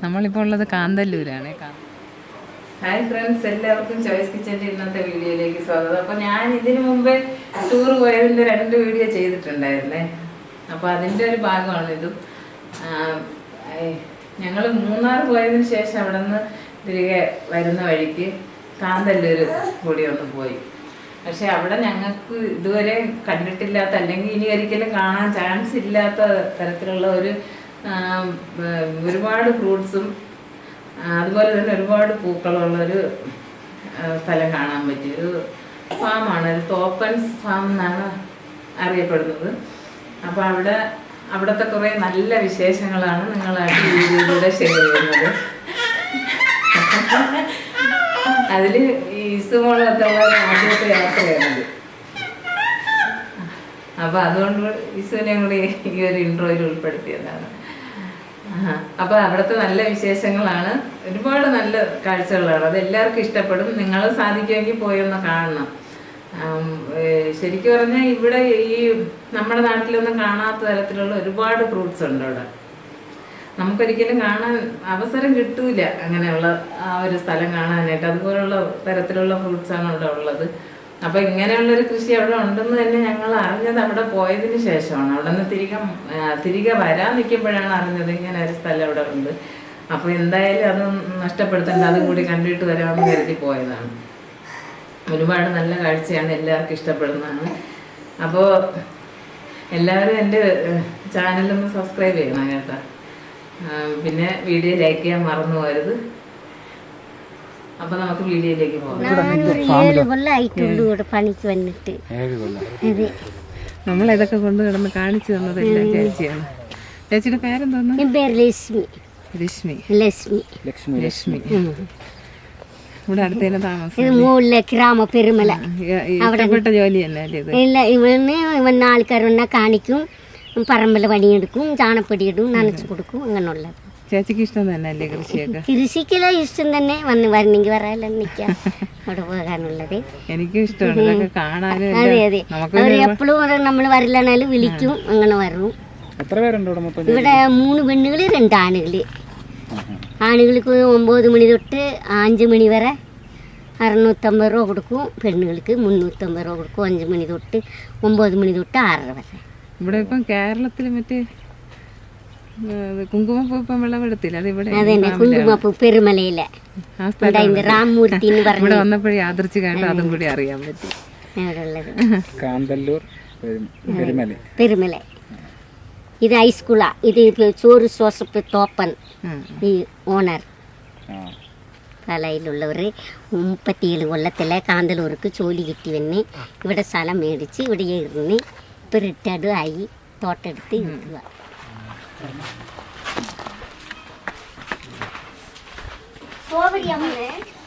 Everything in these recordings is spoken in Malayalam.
നമ്മളിപ്പോൾ ഉള്ളത് കാന്തല്ലൂരാണ്. ഹായ് ഫ്രണ്ട്സ്, എല്ലാവർക്കും ചോയ്സ് കിച്ചൻ്റെ ഇന്നത്തെ വീഡിയോയിലേക്ക് സ്വാഗതം. അപ്പോൾ ഞാൻ ഇതിനു മുമ്പേ ടൂർ പോയതിൻ്റെ 2 വീഡിയോ ചെയ്തിട്ടുണ്ടായിരുന്നേ. അപ്പോൾ അതിൻ്റെ ഒരു ഭാഗമാണിതും. ഞങ്ങൾ മൂന്നാർ പോയതിന് ശേഷം അവിടെ നിന്ന് തിരികെ വരുന്ന വഴിക്ക് കാന്തല്ലൂർ കൂടി ഒന്ന് പോയി. പക്ഷെ അവിടെ ഞങ്ങൾക്ക് ഇതുവരെ കണ്ടിട്ടില്ലാത്ത, അല്ലെങ്കിൽ ഇനി ഒരിക്കലും കാണാൻ ചാൻസ് ഇല്ലാത്ത തരത്തിലുള്ള ഒരുപാട് ഫ്രൂട്ട്സും അതുപോലെ തന്നെ ഒരുപാട് പൂക്കളുള്ളൊരു സ്ഥലം കാണാൻ പറ്റിയ ഒരു ഫാമാണ്. ഒരു തോപ്പൻസ് ഫാം എന്നാണ് അറിയപ്പെടുന്നത്. അപ്പോൾ അവിടുത്തെ കുറേ നല്ല വിശേഷങ്ങളാണ് നിങ്ങളായിട്ട് ഈ വീഡിയോയിലൂടെ ഷെയർ ചെയ്യുന്നത്. അതിൽ ഈ ഇസുമോളത്തുള്ള ആദ്യത്തെ യാത്രയാണത്. അപ്പോൾ അതുകൊണ്ട് ഇസുവിനെ കൂടി ഈ ഒരു ഇൻട്രോയിൽ ഉൾപ്പെടുത്തിയതാണ്. അപ്പോൾ അവിടുത്തെ നല്ല വിശേഷങ്ങളാണ്, ഒരുപാട് നല്ല കാഴ്ചകളാണ്. അത് എല്ലാവർക്കും ഇഷ്ടപ്പെടും. നിങ്ങൾ സാധിക്കുമെങ്കിൽ പോയൊന്ന് കാണണം. ശരിക്കും പറഞ്ഞാൽ ഇവിടെ ഈ നമ്മുടെ നാട്ടിലൊന്നും കാണാത്ത തരത്തിലുള്ള ഒരുപാട് ഫ്രൂട്ട്സ് ഉണ്ട് അവിടെ. നമുക്കൊരിക്കലും കാണാൻ അവസരം കിട്ടൂല അങ്ങനെയുള്ള ആ ഒരു സ്ഥലം കാണാനായിട്ട്. അതുപോലുള്ള തരത്തിലുള്ള ഫ്രൂട്ട്സാണ് അവിടെ ഉള്ളത്. അപ്പോൾ ഇങ്ങനെയുള്ളൊരു കൃഷി അവിടെ ഉണ്ടെന്ന് തന്നെ ഞങ്ങൾ അറിഞ്ഞത് അവിടെ പോയതിന് ശേഷമാണ്. അവിടെ നിന്ന് തിരികെ വരാൻ നിൽക്കുമ്പോഴാണ് അറിഞ്ഞത് ഇങ്ങനെ ഒരു സ്ഥലം അവിടെ ഉണ്ട്. അപ്പോൾ എന്തായാലും അത് നഷ്ടപ്പെടുത്തേണ്ട, അതും കൂടി കണ്ടിട്ട് വരാമെന്ന് കരുതി പോയതാണ്. ഒരുപാട് നല്ല കാഴ്ചയാണ്, എല്ലാവർക്കും ഇഷ്ടപ്പെടുന്നതാണ്. അപ്പോൾ എല്ലാവരും എൻ്റെ ചാനലൊന്ന് സബ്സ്ക്രൈബ് ചെയ്യണം കേട്ടോ. പിന്നെ വീഡിയോ ലൈക്ക് ചെയ്യാൻ മറന്നു പോകരുത്. അപ്പൊ നമുക്ക് വീഡിയോയിലേക്ക് പോകാം. നമ്മൾ ഇതൊക്കെ കൊണ്ട് കിടന്ന് കാണിച്ചു തന്നതല്ല ചേച്ചിയാണ്. ചേച്ചിയുടെ പേരെന്തോന്നു? ലക്ഷ്മി. ലക്ഷ്മി ഇവിടെ അടുത്ത് തന്നെ താമസം. ഗ്രാമ പെരുമല ഇഷ്ടപ്പെട്ട ജോലി തന്നെ അല്ലേ ഇത്? ഇല്ല, ഇവന് ആൾക്കാരൊന്നെ കാണിക്കും, പറമ്പിൽ പണിയെടുക്കും, ചാണപ്പൊടി ഇടും, നനച്ചു കൊടുക്കും. അങ്ങനെയുള്ള ചേച്ചിക്ക് ഇഷ്ടം തന്നെ അല്ലേ കൃഷിയൊക്കെ? കൃഷിക്കുള്ള ഇഷ്ടം തന്നെ. വരണമെങ്കിൽ വരാല്ല നിൽക്കാം അവിടെ പോകാനുള്ളത്. എനിക്കും ഇഷ്ടമാണ് കാണാനും. അതെ അതെ, അവർ എപ്പോഴും നമ്മൾ വരില്ലാന്നാലും വിളിക്കും, അങ്ങനെ വരും. ഇവിടെ 3 പെണ്ണുകൾ 2 ആണുകൾ. ആണുങ്ങൾക്ക് 9 മണി തൊട്ട് 5 മണി വരെ 650 രൂപ കൊടുക്കും. പെണ്ണുങ്ങൾക്ക് 350 രൂപ കൊടുക്കും. 5 മണി തൊട്ട് 9 മണി തൊട്ട് 6 വരെ. ഇവിടെ ഇപ്പം കേരളത്തിൽ മറ്റേ കുങ്കുമപ്പൂ ഇപ്പം വിളവെടുത്തില്ല, അത് ഇവിടെ കുങ്കുമപ്പൂ പെരുമലയിലെ റാംമൂർത്തി ഇവിടെ വന്നപ്പോഴേ യാദൃച്ഛികമായിട്ട് അതും കൂടി അറിയാൻ പറ്റി. കാന്തല്ലൂർ പെരുമല. ഇത് ഹൈസ്കൂളാ. ഇത് ചോറ് ജോസഫ് തോപ്പൻ ഈ ഓണർ. പാലായിലുള്ളവർ 37 കൊല്ലത്തിലെ കാന്തല്ലൂർക്ക് ജോലി കിട്ടി വന്ന് ഇവിടെ സ്ഥലം മേടിച്ച് ഇവിടെ ഇരുന്ന് ഇപ്പം റിട്ടയർഡ് ആയി തോട്ടെടുത്ത് ഇരിക്കുക.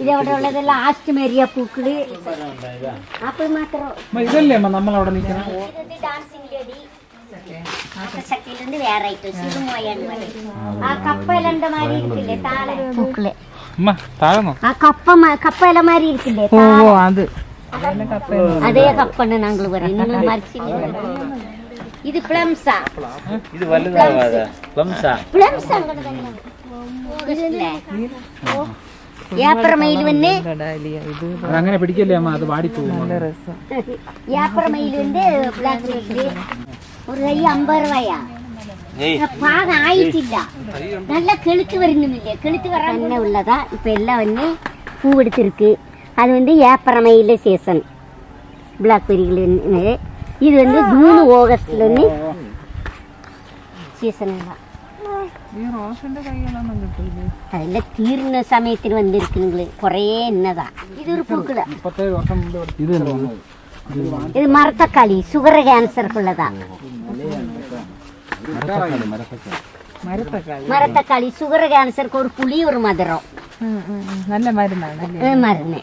ഇതവിടെ ഉള്ളതെല്ലാം ആസ്റ്റ്മേരിയ പൂക്കള്. അപ്പോൾ മാത്രം വേറെ ഐറ്റംസ്. ഇത് ആ കപ്പലണ്ട മാതിരി ഇരിക്കില്ലേ താഴെ പൂക്കള്, ആ കപ്പല മാതിരി ഇരിക്കില്ലേ അതേ കപ്പണ് ഞങ്ങൾ പറയും. നിങ്ങൾ മരിച്ചില്ല. ഇത് പ്ലംസാ. യാപ്രമയിൽ വന്ന് അങ്ങനെ പിടിക്കല്ലേ അമ്മ, അത് വാടിപ്പോകും. യാപ്രമയിൽ വന്ന് ബ്ലാക്ക് ഒരു കൈ 50 രൂപയാ. പാകം ആയിട്ടില്ല, നല്ല കെളുത്ത് വരുന്നുമില്ലേ. കെളുത്ത് വരാൻ തന്നെ ഉള്ളതാ. ഇപ്പൊ എല്ലാം വന്ന് പൂവെടുത്തിருக்கு. அது வந்து ஏப்ரல் சீசன் பிளாக்பெரிகள். இது வந்து ஜூன் ஆகஸ்ட்ல சீசன். அதெல்லாம் தீர்ந்த சமயத்தில் வந்திருக்குங்களே குறைய என்னதான். இது ஒரு பூக்கள். இது மரத்தக்காளி, சுகர் கேன்சருக்குள்ளதான். മരത്തക്കാളി ഷുഗർ ക്യാൻസർക്ക് ഒരു പുളി ഒരു മധുരം നല്ല മരുന്നാണ്. മരുന്ന്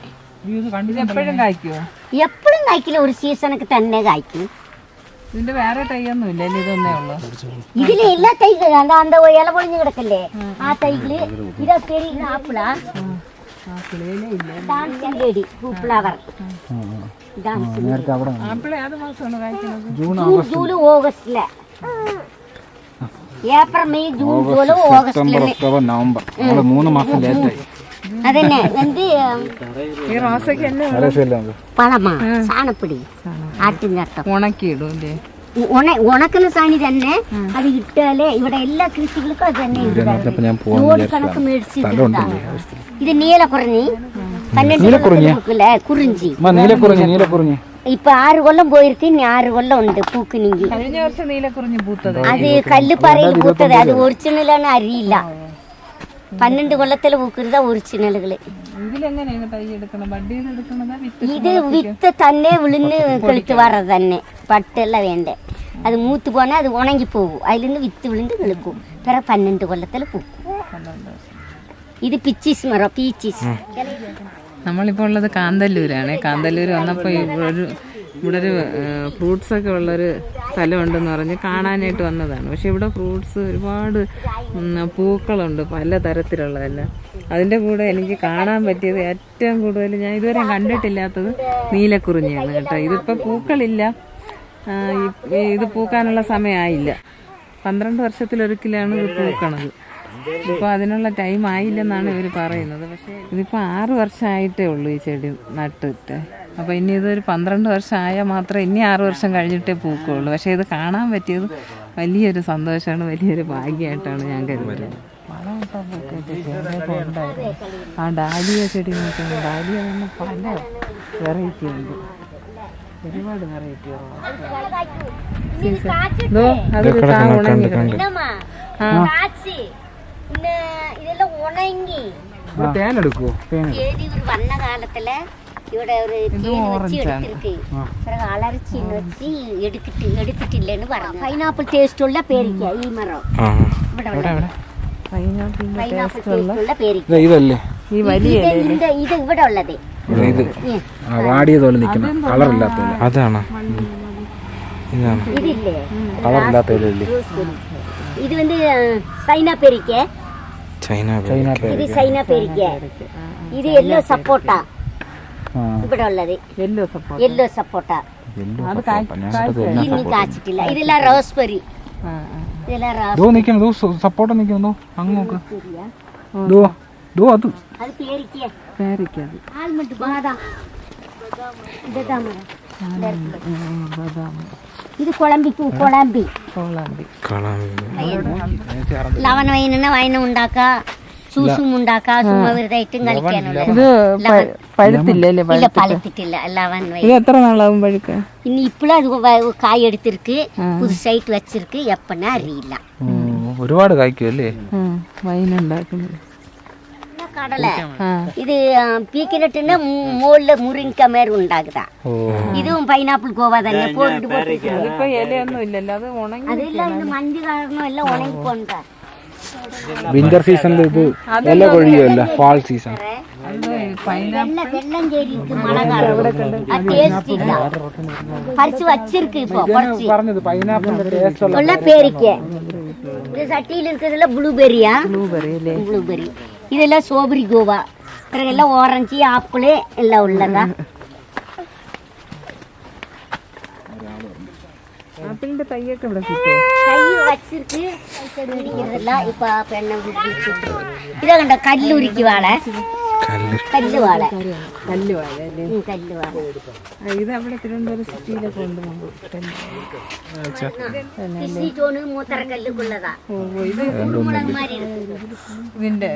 എപ്പോഴും കായ്ക്കുമോ? എപ്പോഴും കായ്ക്കില്ല, ഒരു സീസണൊക്കെ തന്നെ കായ്ക്കും. ഇതിന്റെ വേറെ തൈ ഒന്നും ഇല്ല, ഇതൊന്നേ ഉള്ളൂ. ഇതില് എല്ലാ തൈകളും அந்த ഇല പൊളിഞ്ഞു കിടക്കല്ലേ ആ തൈകള്. ഇതാ പെരി ആപ്പിളാ, ഡാൻസിംഗ് ലേഡി പൂഫ്ലവർ. ആപ്പിള് ഏത് മാസമാണ് കായ്ക്കുന്നത്? ജൂൺ ഓഗസ്റ്റില്. April May June July August November 3 മാസം ലേറ്റായി. അതന്നെ வந்து ഈ റോസയ്ക്ക് എന്നെ പഴമാ സാണപ്പൊടി ആട്ടിൻകാട്ടം ഉണക്കിയിടും അല്ലേ? ഉണക്കുന്ന സാണി തന്നെ. അത് ഇട്ടാലേ ഇവിടെ എല്ലാ കൃഷികൾക്കും അത് തന്നെ ലോഡ് കണക്ക് മേടിച്ചിട്ട്. ഇത് നീലക്കുറിഞ്ഞി 12 കുറിഞ്ചി ഇപ്പൊ 6 കൊല്ലം പോയിരിക്കും. ഇനി 6 കൊല്ലം ഉണ്ട് പൂക്കുനെങ്കിൽ. കഴിഞ്ഞ വർഷം നീലക്കുറിഞ്ഞി പൂത്തത് അത് കല്ലുപ്പാറയിൽ പൂത്തത്. അത് ഒറിജിനലാണ് അറിയില്ല. 12 കൊല്ലത്തിൽ പൂക്കുന്നത് ഒറിജിനലുകള്. ഇതിലെങ്ങനെയാണ് തൈ എടുക്കണം? ബഡ് ചെയ്ത് എടുക്കണതാ? ഇത് വിത്ത് തന്നെ വിളിന്ന് കിളുത്ത് വர்றது തന്നെ. പട്ടെല്ലാം വേണ്ടേ. അത് മൂത്ത് പോനാൽ അത് ഉണങ്ങി പോകും. അതിൽ നിന്ന് വിത്ത് വിളിന്ന് കിളുക്കും. പിറ 12 കൊല്ലത്തിൽ പൂക്കും. ഇത് പിച്ചീസ് മരം. പീച്ചീസ്. നമ്മളിപ്പോൾ ഉള്ളത് കാന്തല്ലൂരാണ്. കാന്തല്ലൂർ വന്നപ്പോൾ ഇവിടെ ഒരു ഫ്രൂട്ട്സൊക്കെ ഉള്ളൊരു സ്ഥലമുണ്ടെന്ന് പറഞ്ഞ് കാണാനായിട്ട് വന്നതാണ്. പക്ഷെ ഇവിടെ ഫ്രൂട്ട്സ് ഒരുപാട് പൂക്കളുണ്ട്, പല തരത്തിലുള്ളതെല്ലാം. അതിൻ്റെ കൂടെ എനിക്ക് കാണാൻ പറ്റിയത് ഏറ്റവും കൂടുതൽ ഞാൻ ഇതുവരെ കണ്ടിട്ടില്ലാത്തത് നീലക്കുറിഞ്ഞിയാണ് കേട്ടോ. ഇതിപ്പോൾ പൂക്കളില്ല, ഇത് പൂക്കാനുള്ള സമയമായില്ല. 12 വർഷത്തിലൊരിക്കലാണ് ഇത് പൂക്കണത്. ഇപ്പോൾ അതിനുള്ള ടൈം ആയില്ലെന്നാണ് ഇവർ പറയുന്നത്. പക്ഷേ ഇതിപ്പോൾ 6 വർഷമായിട്ടേ ഉള്ളൂ ഈ ചെടി നട്ടിട്ട്. അപ്പോൾ ഇനി ഇതൊരു 12 വർഷം ആയാൽ മാത്രമേ ഇനി 6 വർഷം കഴിഞ്ഞിട്ടേ പൂക്കുള്ളൂ. പക്ഷേ ഇത് കാണാൻ പറ്റിയത് വലിയൊരു സന്തോഷമാണ്, വലിയൊരു ഭാഗ്യമായിട്ടാണ് ഞാൻ കരുതുന്നത്. ആ ഡാലിയ ചെടി നോക്കുന്നു. ഡാലിയ തന്നെ പല വെറൈറ്റി ഉണ്ട്, ഒരുപാട് വെറൈറ്റി. അതൊരു കാ ഉണങ്ങി ഇതെല്ലാം ഉണങ്ങി തേനെടുക്കുവോ? വന്ന കാലത്തില് ഇവിടെ ഒരു അലർച്ചി വെച്ച് എടുത്തിട്ടില്ലെന്ന് പറഞ്ഞു. പൈനാപ്പിൾ ടേസ്റ്റ് ഉള്ള പേരിക്ക ഈ മരം. പൈനാപ്പിൾ പേരിക്ക ഇതല്ലേ ഈ വലിയ ഇത് ഇവിടെ ഉള്ളത്. വാടിയതുപോലെ നിൽക്കുന്ന കളറില്ലാത്ത അതാണ്. ഇതില്ലേ കളറില്ലാത്ത ഇത് வந்து சைனா பெரிக்கே. இது சைனா பெரிக்கே. இது எல்லோ சப்போட்டா. ഇവിടെ ഉള്ളത് യെല്ലോ സപ്പോട്ട. ഇനി കാച്ചിട്ടില്ല. ഇതെല്ലാം റോസ്ബെറി. സപ്പോട്ട നിൽക്കുന്നു അങ്ങ് നോക്ക്. അത് പേരിക്ക. ആൽമണ്ട് ബാദാം. ഇത് കൊളംബി. ലവണ വൈന ഉണ്ടാക്കാ, ജ്യൂസും ഉണ്ടാക്കാ, ചുമ്മാ വെറുതെ കളിക്കാനുള്ള. ഇത് പഴുത്തില്ലേ? പഴുത്തിട്ടില്ല. ലവൻ വൈൻ എത്ര നാളാവും പഴുക്ക? ഇനി ഇപ്പോഴും അത് കായ് എടുത്തിருக்கு, പുതുസായിട്ട് വച്ചിருக்கு. എപ്പന്നാ അറിയില്ല. ഒരുപാട് കായ്ക്കുമല്ലേ വൈനുണ്ടാക്കുന്നത്? കടല ഇത് പീക്കിനിട്ടിന് മുകളിൽ മുരിങ്ങ മേർ ഉണ്ടാകുതാ. ഇതും പൈനാപ്പിൾ ഗോവ തന്നെ. ഇപ്പൊ ഇലയൊന്നും ഇല്ലല്ലോ, അത് ഉണങ്ങി. അതെല്ലാം ഇന്ന് മഞ്ഞ് കാരണം എല്ലാം ഉണങ്ങിക്കൊണ്ട. വിന്റർ സീസണിൽ ഇത് ഇല കൊഴിയുമല്ല, ഫാൾ സീസൺ. വെള്ളം ചേരിക്ക് മഴക്കാലം ടേസ്റ്റ് ഇല്ല. പറിച്ച് വച്ചിருக்கு. ഇപ്പൊ ഉള്ള പേരിക്ക. ഇത് ചട്ടിയിൽ இருக்கிறதுல ബ്ലൂബെറിയാ. ബ്ലൂബെറി. ഇതെല്ലാം സ്ട്രോബെറി ഗോവ. ഇത്രയെല്ലാം ഓറഞ്ച് ആപ്പിള് എല്ലാം ഉള്ളതാ. ആപ്പിളിന്റെ തൈയൊക്കെ ഇവിടെ തൈ വച്ചിருக்கு. ഇപ്പൊ പെണ്ണ ഇതാ കണ്ടോ കല്ലുരുക്കി വാള. കല്ലുവാള. ഇത് അവിടെ തിരുവനന്തപുരം സിറ്റിയിലൊക്കെ ഉണ്ട്.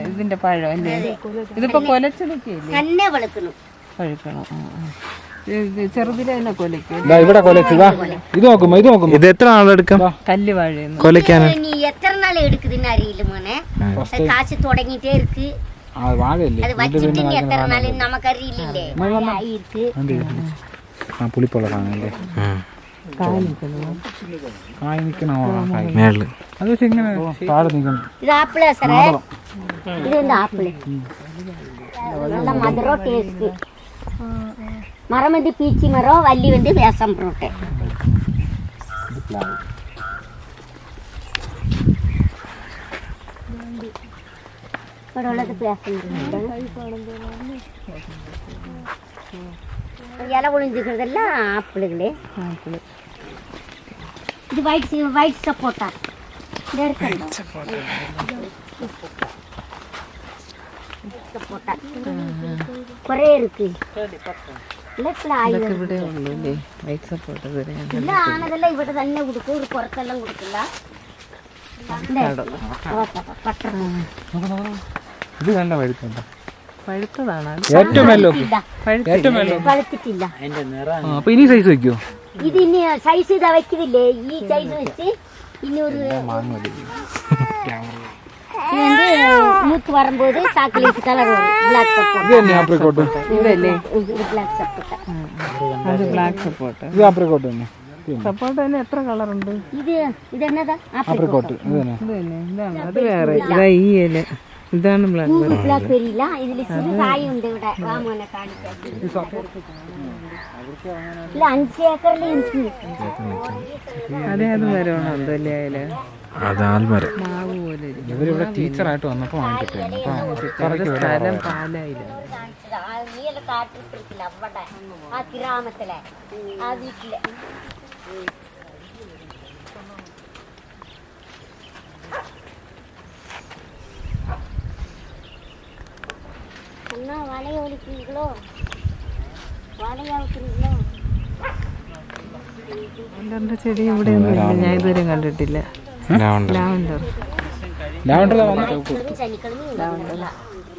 ഇതിന്റെ പഴം അല്ലേ? ഇതിപ്പോ കൊലച്ച് നിൽക്കില്ലേ? പഴുക്കണം. ചെറുതിലെ തന്നെ കൊലയ്ക്കും. ഇവിടെ കൊലച്ചതാ. ഇത് നോക്കുമ്പോ ഇത് എത്ര നാളെടുക്കും കല്ലുവാഴ കൊലയ്ക്കാൻ? എത്ര നാളെ എടുക്കുதுன்னு അറിയില്ല മോനെ. കാശ് തുടങ്ങിട്ടേ ഇருக்கு. அது வச்சிட்டு எத்தனை நாள் நமக்கு அறியில்லை. ஆயிருக்கு. പുളിപ്പുള്ളതാണല്ലേ? ഇത് ആപ്പിളാ സാറേ. ഇത് ആപ്പിള് നല്ല മധുരോ ടേസ്റ്റ്. മരം வந்து പീച്ചി മരോ, വല്ലി வந்து വേസം ഫ്രൂട്ട്. ഇവിടെ ഉള്ളത് ഇല പൊളിഞ്ചിക്കുന്നതെല്ലാം ആപ്പിളുകള്. ഇത് വൈറ്റ് സപ്പോട്ട. കൊറേ ഇருக்கு ഇവിടെ ഉള്ളൂ അല്ലേ വൈറ്റ് സപ്പോർട്ട് ആണതെല്ലാം ഇവിടെ തന്നെ കൊടുക്കും ഒരു പുറത്തെല്ലാം കൊടുക്കില്ല. ഇത് കണ്ട പഴുത്തുണ്ടോ? പഴുത്തതാണ് ഏറ്റവും മേലോ പഴുത്തിട്ടില്ല. അപ്പൊ ഇനി സൈസ് വെക്കോ? ഇത് ഇനി സൈസ് ഇതാ വെക്കുന്നില്ലേ, ഈ സൈസ് വെച്ച് ഇനി ഒരു മൂത്ത് വരുമ്പോത് ചാക്ലേറ്റ് കളർ ബ്ലാക്ക് സപ്പോർട്ട്. ഇതല്ലേ ബ്ലാക്ക് സപ്പോർട്ട്. അത് ബ്ലാക്ക് സപ്പോർട്ട്. ഇത് ആപ്രിക്കോട്ട് തന്നെ. സപ്പോർട്ട് തന്നെ എത്ര കളർ ഉണ്ട്? ഇതെന്നതാ ആപ്രിക്കോട്ട് ഇത് തന്നെ. ഇതാണ് അത് വേറെ. ഇതാ ഈ ഇല ഇതാണ് ബ്ലാക്ക് ബ്ലാക്ക് ബെറി ഇല്ല. ഇതിൽ ചെറിയ കായുണ്ട് ഇവിടെ. വാമോനെ കാണിക്കാൻ ഇല്ല 5 ഏക്കറിൽ എനിക്ക് അതെ അത് വരണോ എന്തല്ലേ അതില് അത് ആൽമരം. മാവ് പോലെ ഇവരിവിടെ ടീച്ചറായിട്ട് വന്നപ്പോ സ്ഥലം പാലായില്ല. നീല കാട്ടിട്ടിരിക്കില്ല അവിടെ ആ ഗ്രാമത്തിലെ ആ വീട്ടിലെ. എന്നാ വലയോലിക്കുന്നീங்களோ വലയാവുന്നീங்களോ? ലാവണ്ടറിന്റെ ചെടി ഇവിടെ ഒന്നും ഇല്ല, ഞാൻ ഇതുവരെ കണ്ടിട്ടില്ല. ലാവണ്ടർ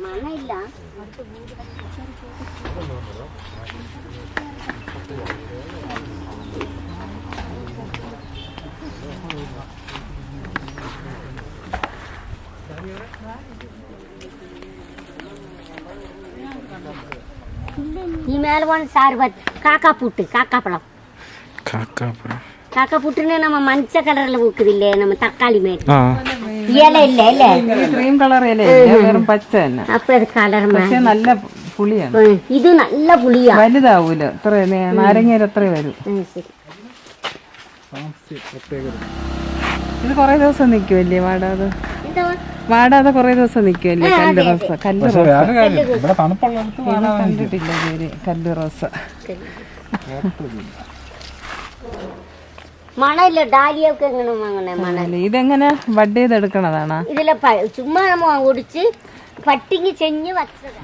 മണമില്ല. ഈ മേലെ പോണ സാർബത്ത് കാക്കാപ്പൂട്ട്, കാക്കാപ്പഴം. കാക്കാപ്പൂട്ടിനെ നമ്മ മഞ്ച കളറിൽ പൂക്കുന്നില്ലേ, നമ്മ തക്കാളി മേൽ ഇല ഇല്ലേ അല്ലേ, ക്രീം കളർ ഇല വെറും പച്ച തന്നെ. അപ്പൊ അത് കളർ പക്ഷെ നല്ല പുളിയാണ്. ഇത് നല്ല പുളിയാ, വലുതാവൂല. ഇത്ര നാരങ്ങയിൽ എത്ര വരും. ഇത് കൊറേ ദിവസം നിക്കുമല്ലേ വാടാതെ? വാടാതെ കൊറേ ദിവസം നിക്കുമല്ലേ? കല്ല് റോസ. കണ്ടിട്ടില്ല പേര് കല്ല് റോസ. മണയില്ല. ഡാലിയൊക്കെ എങ്ങനെ വാങ്ങണേ മണല്? ഇതെങ്ങനെ ബഡ് ചെയ്തെടുക്കണതാണോ? ഇതിലെ ചുമ്മാ നമ്മ ഒടിച്ച് പട്ടിങ് ചെഞ്ഞ് വച്ചത്.